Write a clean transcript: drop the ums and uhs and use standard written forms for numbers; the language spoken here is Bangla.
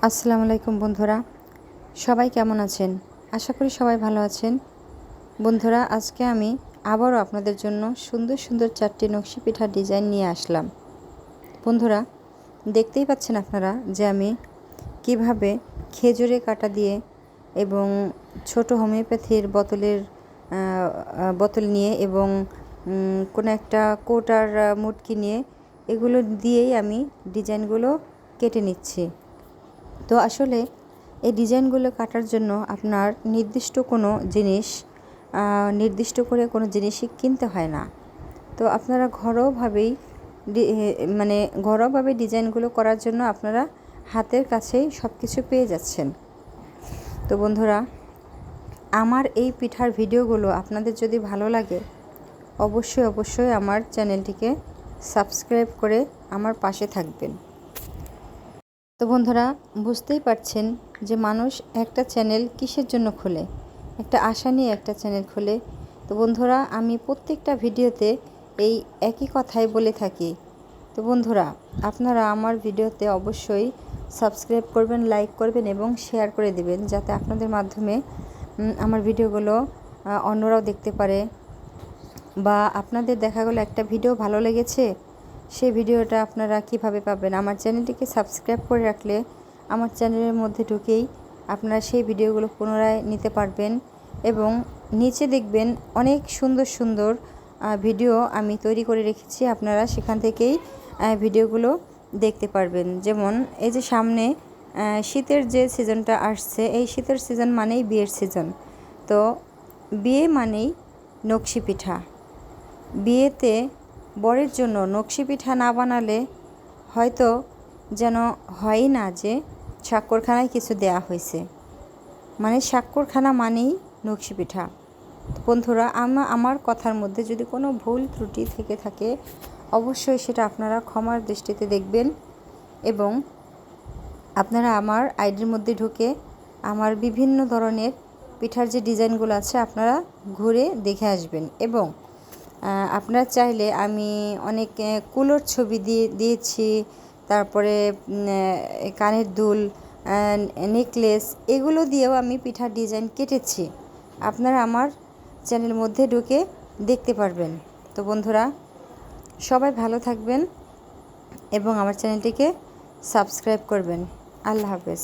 আসসালামু আলাইকুম বন্ধুরা, সবাই কেমন আছেন? আশা করি সবাই ভালো আছেন। বন্ধুরা, আজকে আমি আবারও আপনাদের জন্য সুন্দর সুন্দর 4টি নকশি পিঠার ডিজাইন নিয়ে আসলাম। বন্ধুরা, দেখতেই পাচ্ছেন আপনারা যে আমি কিভাবে খেজুরে কাটা দিয়ে এবং ছোট হোমিওপ্যাথির বোতল নিয়ে এবং কোনো একটা কৌটার মুটকি নিয়ে এগুলো দিয়েই আমি ডিজাইনগুলো কেটে নিচ্ছি। তো আসলে এই ডিজাইনগুলো কাটার জন্য আপনার নির্দিষ্ট করে কোনো জিনিসই কিনতে হয় না। তো আপনারা ঘরোয়াভাবে ডিজাইনগুলো করার জন্য আপনারা হাতের কাছেই সব কিছু পেয়ে যাচ্ছেন। তো বন্ধুরা, আমার এই পিঠার ভিডিওগুলো আপনাদের যদি ভালো লাগে অবশ্যই আমার চ্যানেলটিকে সাবস্ক্রাইব করে আমার পাশে থাকবেন। তো বন্ধুরা, বুঝতেই পারছেন যে মানুষ একটা চ্যানেল কিসের জন্য খোলে, একটা আশা নিয়ে একটা চ্যানেল খোলে। তো বন্ধুরা, আমি প্রত্যেকটা ভিডিওতে এই একই কথাই বলে থাকি। তো বন্ধুরা, আপনারা আমার ভিডিওতে অবশ্যই সাবস্ক্রাইব করবেন, লাইক করবেন এবং শেয়ার করে দেবেন, যাতে আপনাদের মাধ্যমে আমার ভিডিওগুলো অন্যরাও দেখতে পারে। বা আপনাদের দেখা গেলো একটা ভিডিও ভালো লেগেছে, সেই ভিডিওটা আপনারা কিভাবে পাবেন? আমার চ্যানেলটিকে সাবস্ক্রাইব করে রাখলে আমার চ্যানেলের মধ্যে ঢুকেই আপনারা সেই ভিডিওগুলো পুনরায় নিতে পারবেন। এবং নিচে দেখবেন অনেক সুন্দর সুন্দর ভিডিও আমি তৈরি করে রেখেছি, আপনারা সেখান থেকেই ভিডিওগুলো দেখতে পারবেন। যেমন এই যে সামনে শীতের যে সিজনটা আসছে, এই শীতের সিজন মানেই বিয়ের সিজন। তো বিয়ে মানেই নকশি পিঠা। বিয়েতে বরের জন্য নকশি পিঠা না বানালে হয়তো যেন হয়ই না যে স্বাক্ষরখানায় কিছু দেয়া হয়েছে, মানে স্বাক্ষরখানা মানেই নকশি পিঠা। বন্ধুরা, আমার কথার মধ্যে যদি কোনো ভুল ত্রুটি থেকে থাকে অবশ্যই সেটা আপনারা ক্ষমার দৃষ্টিতে দেখবেন। এবং আপনারা আমার আইডির মধ্যে ঢুকে আমার বিভিন্ন ধরনের পিঠার যে ডিজাইনগুলো আছে আপনারা ঘুরে দেখে আসবেন। এবং আপনারা চাইলে আমি অনেক কুলোর ছবি দিয়েছি, তারপরে কানের দুল, নেকলেস, এগুলো দিয়েও আমি পিঠার ডিজাইন কেটেছি। আপনারা আমার চ্যানেলের মধ্যে ঢুকে দেখতে পারবেন। তো বন্ধুরা, সবাই ভালো থাকবেন এবং আমার চ্যানেলটিকে সাবস্ক্রাইব করবেন। আল্লাহ হাফেজ।